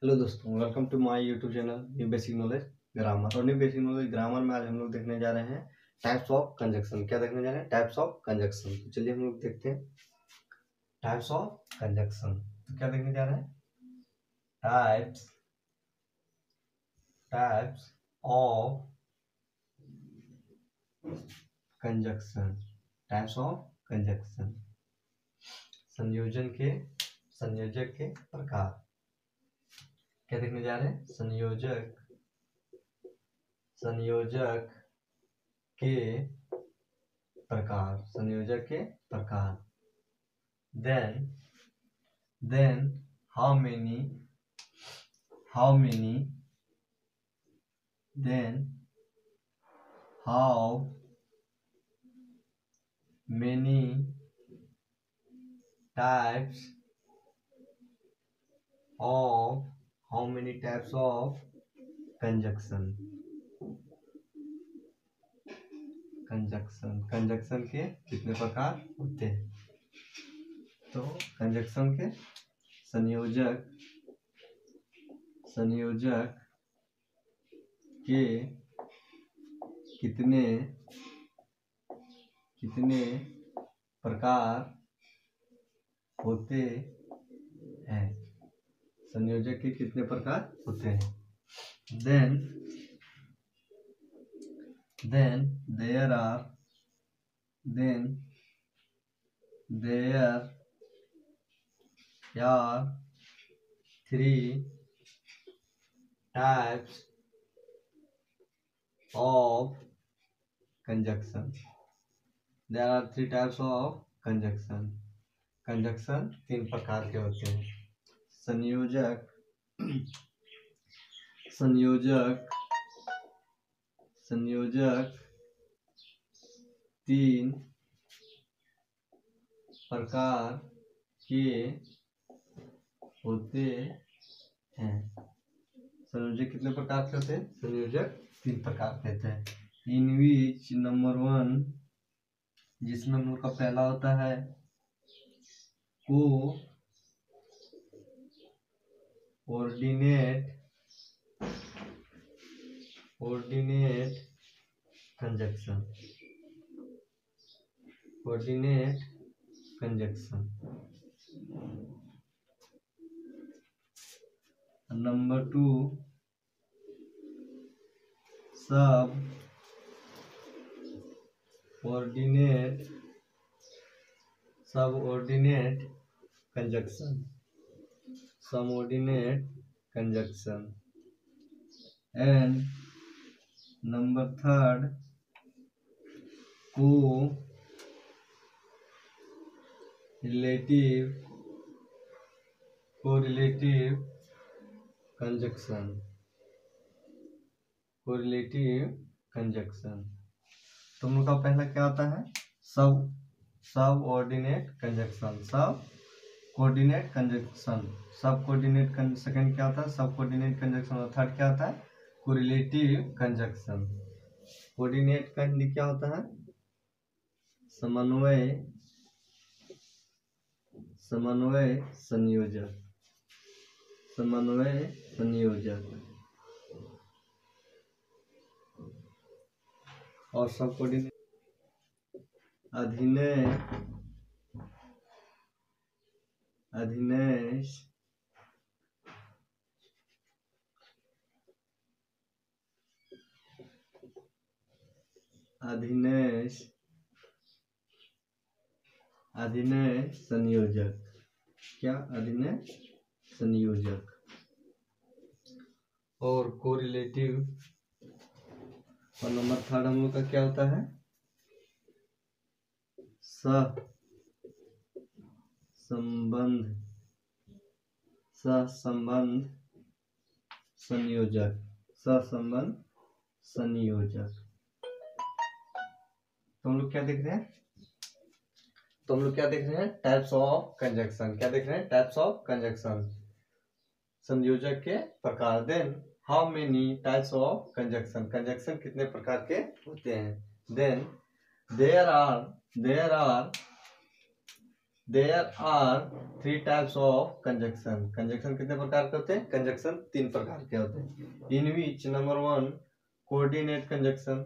Hello दोस्तों, welcome to my YouTube channel new basic knowledge grammar. और new basic knowledge grammar में आज हम लोग देखने जा रहे हैं टाइप्स ऑफ कंजक्शन। क्या देखने जा रहे हैं? Types of conjunction. तो चलिए हम लोग देखते हैं टाइप्स ऑफ कंजक्शन। तो क्या देखने जा रहे हैं? Types types of conjunction. Types of conjunction, संयोजक के प्रकार। क्या देखने जा रहे हैं? संयोजक के प्रकार। संयोजक के प्रकार। then how many then how many types of conjunction के कितने प्रकार होते हैं? तो कंजक्शन के संयोजक के कितने प्रकार होते हैं? संयोजक के कितने प्रकार होते हैं? then there are 3 types of conjunction. There are 3 types of conjunction. Conjunction 3 प्रकार के होते हैं। संयोजक 3 प्रकार के होते हैं। संयोजक कितने प्रकार के होते हैं? संयोजक 3 प्रकार के होते हैं। इन विच नंबर 1, जिसमें हम लोग का पहला होता है कोऑर्डिनेट कंजक्शन। नंबर 2 सब ordinate conjunction. And number 3 correlative conjunction. तुम लोग का पहला क्या होता है? सब ऑर्डिनेट कंजक्शन। सेकंड क्या होता है? सब कोऑर्डिनेट कंजक्शन। और थर्ड क्या होता है? Correlative conjunction. कोऑर्डिनेट का हिंदी क्या होता है? समन्वय संयोजक। और सब कोऑर्डिनेट अधीनय संयोजक। क्या? अधीनय संयोजक। और कोरिलेटिव। और नंबर 3 हम लोग का क्या होता है? सहसंबंध संयोजक। तो हम लोग क्या देख रहे हैं? Types of conjunction. क्या देख रहे हैं? टाइप्स ऑफ कंजक्शन, संयोजक के प्रकार। Then how many types of conjunction कितने प्रकार के होते हैं? Then there are there are 3 types of conjunction. Conjunction कितने प्रकार के होते हैं? कंजक्शन 3 प्रकार के होते हैं। In which number 1 coordinate conjunction,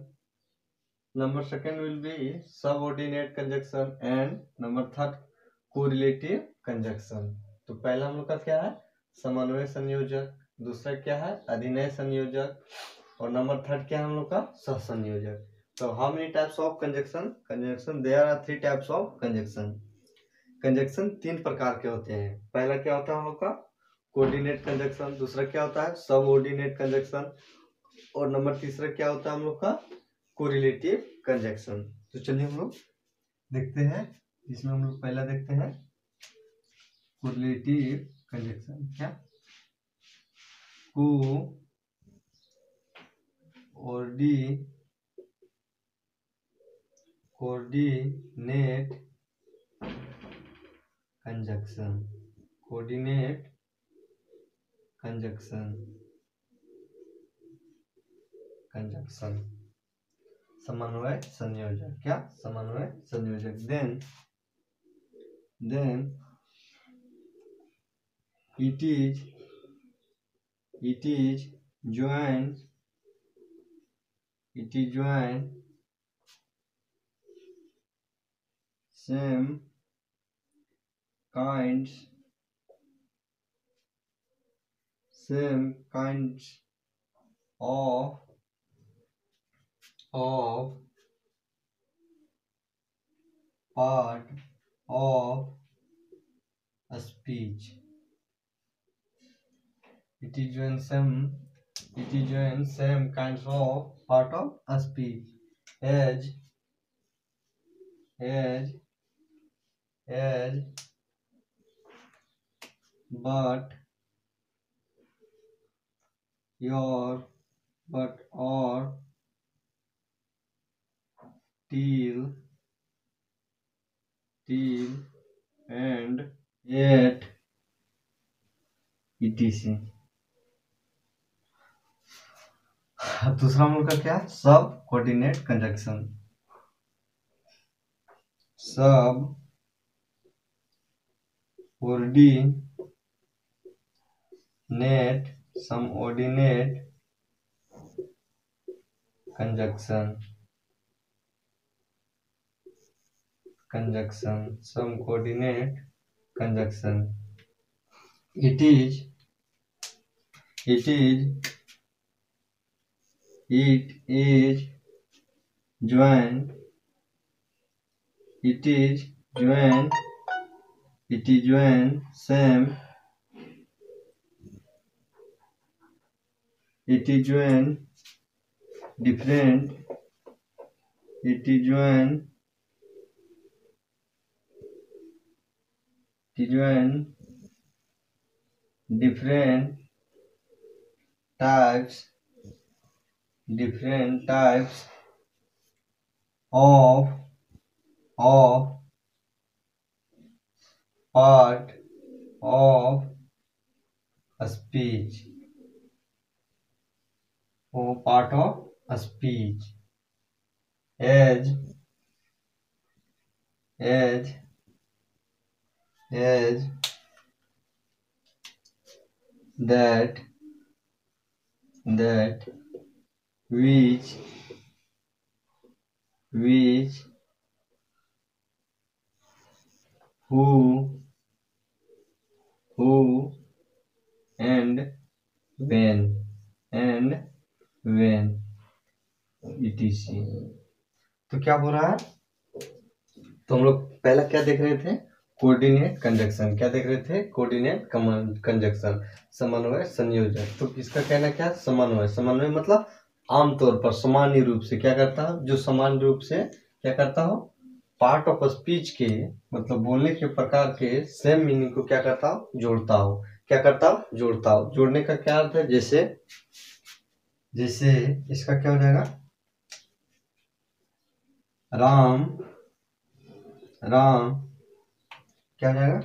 number second will be subordinate conjunction and number third correlative conjunction. तो पहला हम लोग का क्या है? समन्वय संयोजक। दूसरा क्या है? अधिनय संयोजक। और नंबर थर्ड क्या है हम लोग का? सहसंयोजक। तो how many types of conjunction? Conjunction there are 3 types of conjunction. Conjunction 3 प्रकार के होते हैं। पहला क्या होता है हम लोग का? Coordinate conjunction. दूसरा क्या होता है? Subordinate conjunction. और नंबर तीसरा क्या होता है हम लोग का? Correlative conjunction. तो चलिए हम लोग देखते हैं। इसमें हम लोग पहला देखते हैं कोरिलेटिव कंजक्शन। क्या? Coordinate conjunction. Coordinate conjunction conjunction समन्वय संयोजक। क्या? समन्वय संयोजक। Then it is joined same kinds of part of a speech. It is joined same kinds of part of a speech as but or till and yet etc. दूसरा हम लोग का क्या? सब कोऑर्डिनेट कंजक्शन। सब coordinate subordinate conjunction some coordinate conjunction. It is joined same different different types of part of a speech as that which who and when etc. तो क्या हो रहा है? तो हम लोग पहला क्या देख रहे थे? Coordinate conjunction. क्या देख रहे थे? कोऑर्डिनेट कंजक्शन समन्वय संयोजक। तो इसका कहना क्या? समन्वय मतलब आमतौर पर सामान्य रूप से क्या करता है? जो सामान्य रूप से क्या करता हो? पार्ट ऑफ स्पीच के मतलब बोलने के प्रकार के सेम मीनिंग को क्या करता हो? जोड़ता हो। क्या करता हो? जोड़ता हो। जोड़ने का क्या अर्थ है? जैसे इसका क्या हो जाएगा? राम क्या हो जाएगा?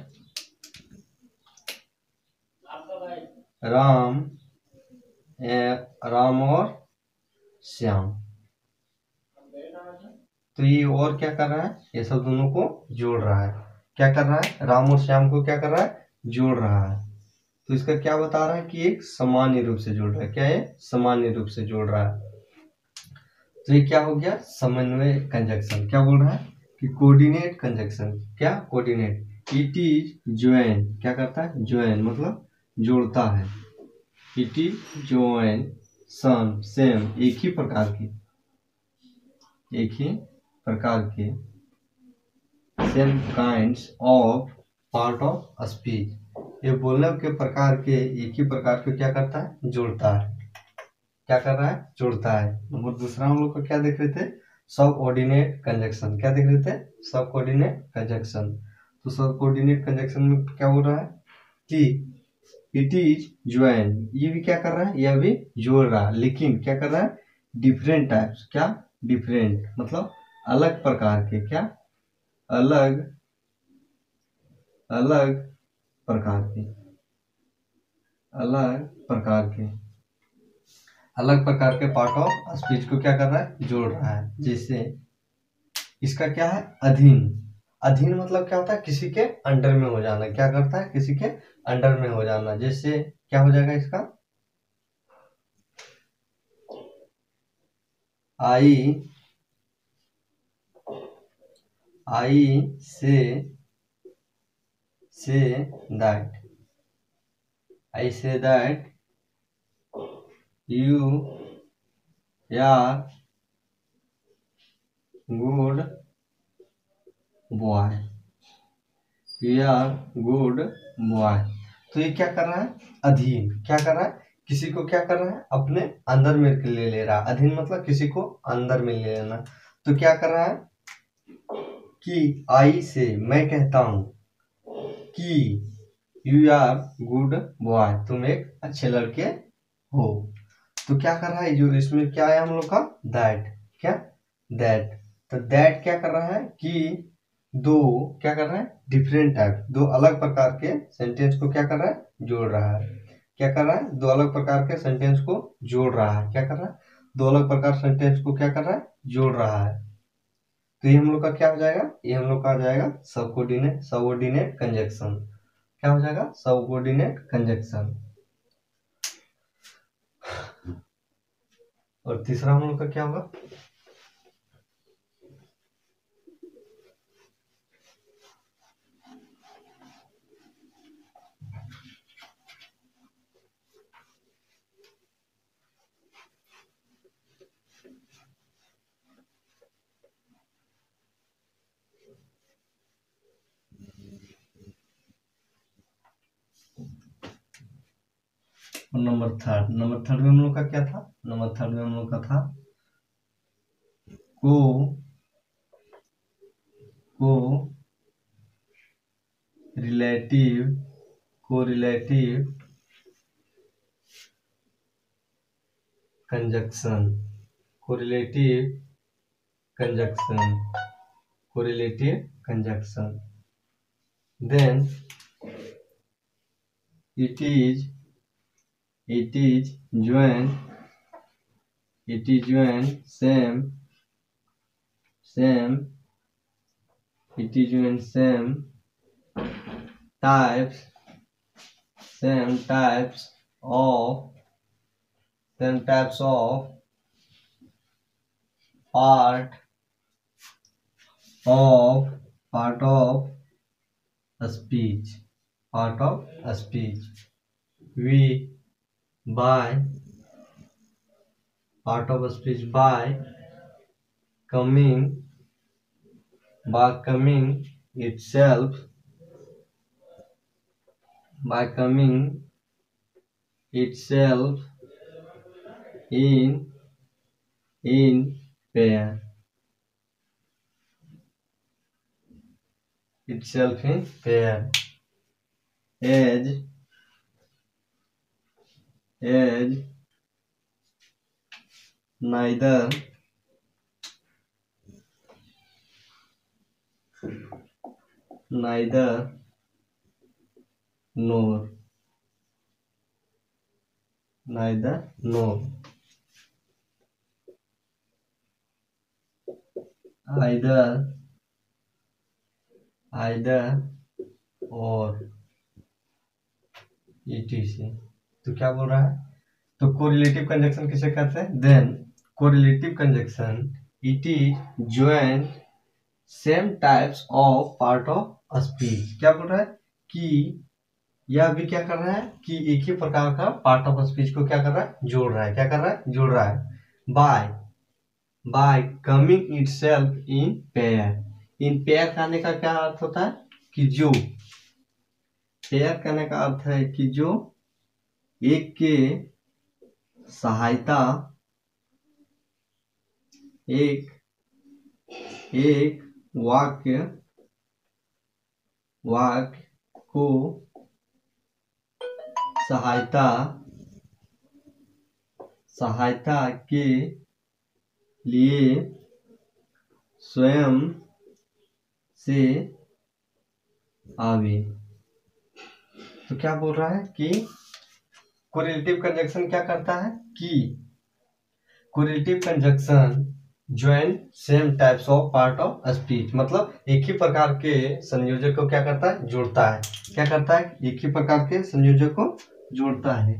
राम और श्याम। तो ये और क्या कर रहा है? ये सब दोनों को जोड़ रहा है। क्या कर रहा है, राम और श्याम को क्या कर रहा है, जोड़ रहा है। तो इसका क्या बता रहा है कि एक सामान्य रूप से जोड़ रहा है। क्या है, सामान्य रूप से जोड़ रहा है। तो ये क्या हो गया, समन्वय कंजक्शन। क्या बोल रहा है कि कोऑर्डिनेट कंजक्शन। क्या, कोऑर्डिनेट। इट इज ज्वाइन, क्या करता है, ज्वाइन मतलब जोड़ता है। It is join some same, एक ही प्रकार की, एक ही प्रकार के, same kinds of part of speech. ये बोलने के प्रकार के, एक ही प्रकार के क्या करता है, जोड़ता है। क्या कर रहा है, जोड़ता है। नंबर दूसरा हम लोग को क्या देख रहे थे, सब ऑर्डिनेट कंजक्शन। क्या देख रहे थे, सब कोऑर्डिनेट कंजक्शन। तो सब कोऑर्डिनेट कंजक्शन में क्या हो रहा है कि इट इज ज्वाइन, ये भी क्या कर रहा है, यह भी जोड़ रहा है, लेकिन क्या कर रहा है, डिफरेंट टाइप्स। क्या, डिफरेंट मतलब अलग प्रकार के। क्या, अलग अलग प्रकार के, अलग प्रकार के, अलग प्रकार के पार्ट ऑफ स्पीच को क्या कर रहा है, जोड़ रहा है। जैसे इसका क्या है, अधीन। अधीन मतलब क्या होता है, किसी के अंडर में हो जाना। क्या करता है, किसी के अंडर में हो जाना। जैसे क्या हो जाएगा इसका, आई आई say that, I say that you are good boy, you are good boy. तो ये क्या कर रहा है, अधीन। क्या कर रहा है, किसी को क्या कर रहा है, अपने अंदर में ले रहा है। अधीन मतलब किसी को अंदर में ले लेना। तो क्या कर रहा है कि आई से, मैं कहता हूं कि यू आर गुड बॉय, तुम एक अच्छे लड़के हो। तो क्या कर रहा है, जो इसमें क्या है हम लोग का, दैट। क्या, दैट। तो दैट क्या कर रहा है कि दो, क्या कर रहा है, डिफरेंट टाइप, दो अलग प्रकार के सेंटेंस को क्या कर रहा है, जोड़ रहा है। क्या कर रहा है, दो अलग प्रकार के सेंटेंस को जोड़ रहा है। क्या कर रहा है, दो अलग प्रकार सेंटेंस को क्या कर रहा है, जोड़ रहा है। तो ये हम लोग का क्या हो जाएगा, ये हम लोग का आ जाएगा सबऑर्डिनेट, सबऑर्डिनेट कंजक्शन। क्या हो जाएगा, सबऑर्डिनेट कंजक्शन। और तीसरा हम लोग का क्या होगा, और नंबर थर्ड। नंबर थर्ड में हम लोग का क्या था, नंबर थर्ड में हम लोग का था को correlative, correlative conjunction, correlative conjunction, correlative conjunction. Then it is join, it is join same, it is join types same types of part of speech, part of speech. We by part of speech by coming itself, by coming itself in pair, itself in pair, as neither nor, neither nor, either either और etc। तो क्या बोल रहा है, तो correlative conjunction किसे कहते हैं, then correlative conjunction it is join same types of part of speech. क्या बोल रहा है कि यह भी क्या कर रहा है कि एक ही प्रकार का पार्ट ऑफ स्पीच को क्या कर रहा है, जोड़ रहा है। क्या कर रहा है, जोड़ रहा है। Bye coming itself in pair. In pair कहने का क्या अर्थ होता है कि जो, पेयर कहने का अर्थ है कि जो एक के सहायता, एक वाक्य को सहायता के लिए स्वयं से आवे। तो क्या बोल रहा है कि कोरिलेटिव कंजक्शन क्या करता है कि correlative conjunction join same types of part of speech, मतलब एक ही प्रकार के संयोजक को क्या करता है, जोड़ता है। क्या करता है, एक ही प्रकार के संयोजक को जोड़ता है,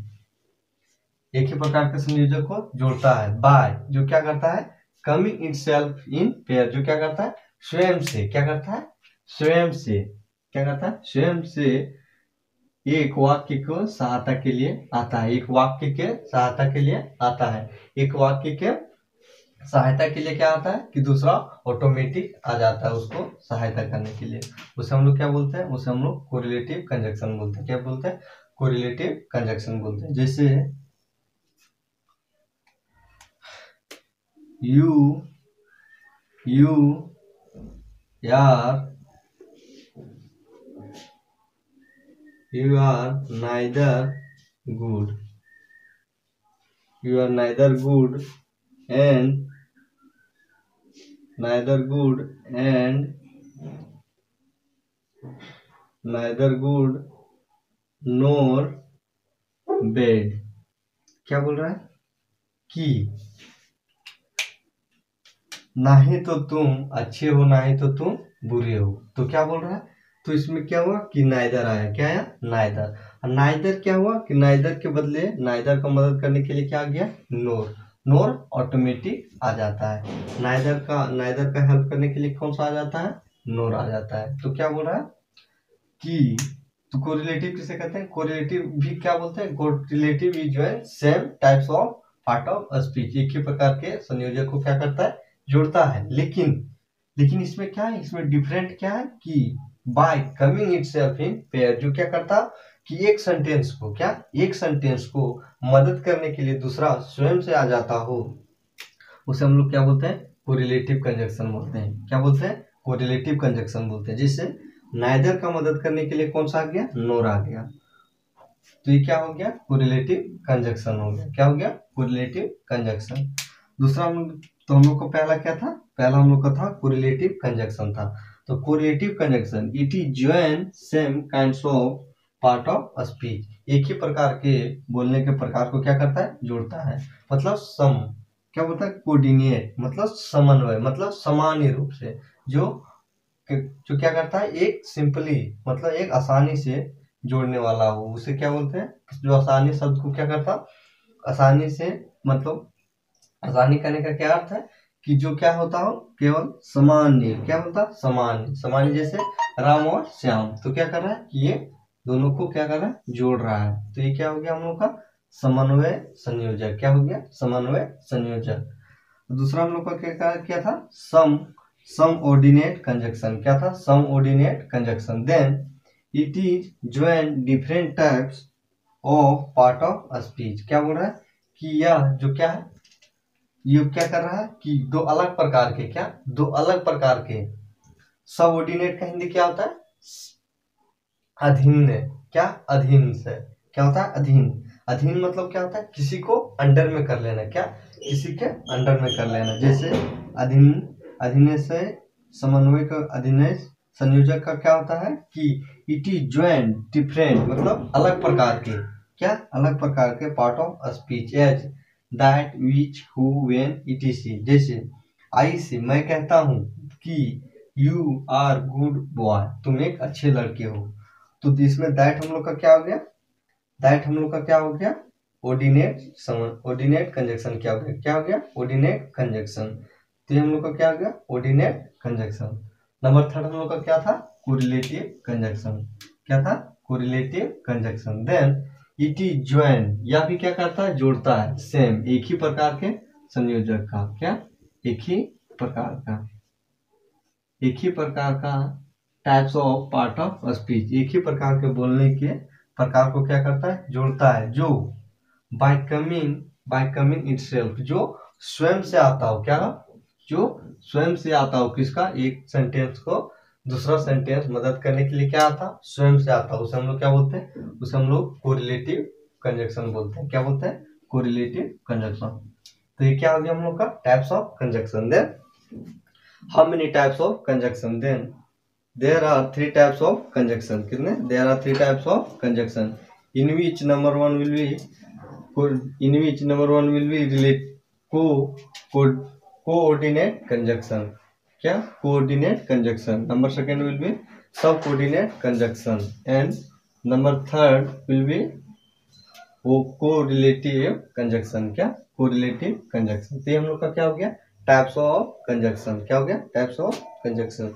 एक ही प्रकार के संयोजक को जोड़ता है। बाय, जो क्या करता है, कमिंग इटसेल्फ इन पेयर, जो क्या करता है, स्वयं से। क्या करता है, स्वयं से। क्या करता है, स्वयं से एक वाक्य को सहायता के लिए आता है, एक वाक्य के सहायता के लिए आता है। एक वाक्य के सहायता के लिए क्या आता है कि दूसरा ऑटोमेटिक आ जाता है उसको सहायता करने के लिए। उसे हम लोग क्या बोलते हैं, उसे हम लोग कोरिलेटिव कंजक्शन बोलते हैं। क्या बोलते हैं, कोरिलेटिव कंजक्शन बोलते हैं। जैसे you are neither good, and neither good nor bad। क्या बोल रहा है कि ना ही तो तुम अच्छे हो, ना ही तो तुम बुरे हो। तो क्या बोल रहा है, तो इसमें क्या हुआ कि नाइदर आया। क्या आया, नाइदर। और नाइदर क्या हुआ कि नाइदर के बदले नाइदर को मदद करने के लिए क्या आ गया, नोर। नोर ऑटोमेटिक आ जाता है। नाइदर का हेल्प करने के लिए कौन सा आ जाता है, नोर आ जाता है। तो क्या बोल रहा है कि तो कोरिलेटिव किसे कहते हैं, कोरिलेटिव भी क्या बोलते हैं, कोरिलेटिव इज जो है same types of part of speech, एक ही प्रकार के संयोजक को क्या करता है, जोड़ता है। लेकिन इसमें क्या है, इसमें डिफरेंट क्या है कि bye coming itself in pair, जो क्या करता कि एक सेंटेंस को मदद करने के लिए दूसरा स्वयं से आ जाता हो, उसे हम लोग क्या बोलते हैं, कोरिलेटिव कंजक्शन बोलते हैं। क्या बोलते हैं, कोरिलेटिव कंजक्शन बोलते हैं। जैसे नाइदर का मदद करने के लिए कौन सा आ गया, नोर आ गया। तो ये क्या हो गया, कोरिलेटिव कंजक्शन हो गया। क्या हो गया, कोरिलेटिव कंजक्शन। दूसरा तो हम लोग को पहला क्या था, पहला हम लोग का था कोरिलेटिव कंजक्शन था। तो correlative conjunction it is join same kinds of part of speech, एक ही प्रकार के बोलने के प्रकार को क्या करता है, जोड़ता है। मतलब सम क्या बोलता है, कोऑर्डिनेट मतलब समन्वय, मतलब सामान्य रूप से जो क्या करता है, एक सिंपली मतलब एक आसानी से जोड़ने वाला हो, उसे क्या बोलते हैं, जो आसानी शब्द को क्या करता, आसानी से, मतलब आसानी करने का क्या अर्थ है कि जो क्या होता हो, केवल सामान्य। क्या होता, सामान्य जैसे राम और श्याम। तो क्या कर रहा है कि ये दोनों को क्या कर रहा है, जोड़ रहा है। तो ये क्या हो गया हम लोग का समन्वय संयोजक। क्या हो गया, समन्वय संयोजक। दूसरा हम लोग का क्या था, सम ऑर्डिनेट कंजक्शन। क्या था, subordinate conjunction. Then it is join different types of part of speech. क्या बोल रहा है कि यह जो क्या है, ये क्या कर रहा है कि दो अलग प्रकार के सबऑर्डिनेट का हिंदी क्या होता है, अधीन। क्या, अधीन से क्या होता है, अधीन मतलब क्या होता है, किसी को अंडर में कर लेना। क्या, किसी के अंडर में कर लेना। जैसे अधीन से समन्वय का, अधीन संयोजक का क्या होता है कि इट इज ज्वाइन डिफरेंट मतलब अलग प्रकार के, क्या, अलग प्रकार के part of speech as that which who when etc। जैसे आई से मैं कहता हूँ कि यू आर गुड बॉय, तुम एक अच्छे लड़के हो। तो इसमें दैट हम लोग का क्या हो गया, दैट हम लोग का क्या हो गया, ऑर्डिनेट कंजक्शन क्या हो गया, क्या हो गया, ऑर्डिनेट कंजक्शन। तो ये हम लोग का क्या हो गया, ऑर्डिनेट कंजक्शन। नंबर थर्ड हम लोग का क्या था, कोरिलेटिव कंजक्शन। क्या था, correlative conjunction. Then it is join, या भी क्या करता है, जोड़ता है, सेम एक ही प्रकार के संयोजक का, क्या, एक ही प्रकार का, एक ही प्रकार का types of part of speech, एक ही प्रकार के बोलने के प्रकार को क्या करता है, जोड़ता है, जो बाय कमिंग इटसेल्फ, जो स्वयं से आता हो, क्या, जो स्वयं से आता हो, किसका, एक सेंटेंस को दूसरा सेंटेंस मदद करने के लिए क्या आता, स्वयं से आता हो, उसे हम लोग क्या बोलते हैं, उसे हम लोग कोरिलेटिव कंजक्शन बोलते हैं। क्या बोलते हैं, कोरिलेटिव कंजक्शन। तो ये क्या हो गया हम लोग का, types of conjunction. Then how many types of conjunction, then there are 3 types of conjunction. कितने, there are 3 types of conjunction in which number one will be relate coordinate conjunction, क्या, coordinate conjunction. Number second will be subordinate conjunction and number third will be correlative conjunction, क्या, correlative conjunction. तो ये हम लोग का क्या हो गया, टाइप्स ऑफ कंजक्शन। क्या हो गया, टाइप्स ऑफ कंजक्शन।